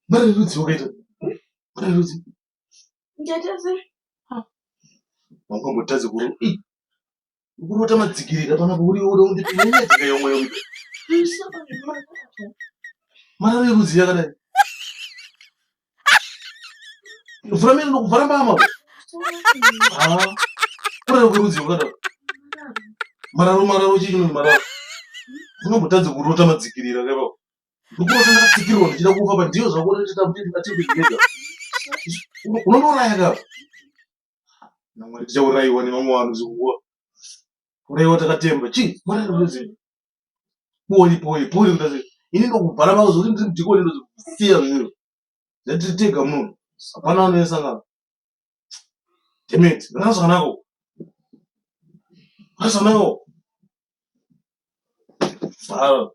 말해주지, 오게죠. 말해주지. 뭔가 못하지, 그럼. 그럼 어쩌면 지킬이다. 하나 우리 오는데 맨날 지가 영어 여기. 말해주지, 야 그래. 그러면 너 바람 봐마. 아, 그래 그러지, 그래. 말하러 지금 말하. 뭔가 못하지, 우리 오자마 지킬이라 그래. 누구 오자마 지킬로 오는 지라고 가봐. 뒤에서 오는 지다 우리 같이 비교해줘. 오늘 오라야가. 정말 진짜 오라이 원이 너무 하는 거. 오라이 왔다가 땜버 지. 말해주지. 보이 ndazi ini ndo kubarama zuri ndi ndiko ndo fear ngiro ndati tega munhu apana unoesanga damn it ngazvanako fara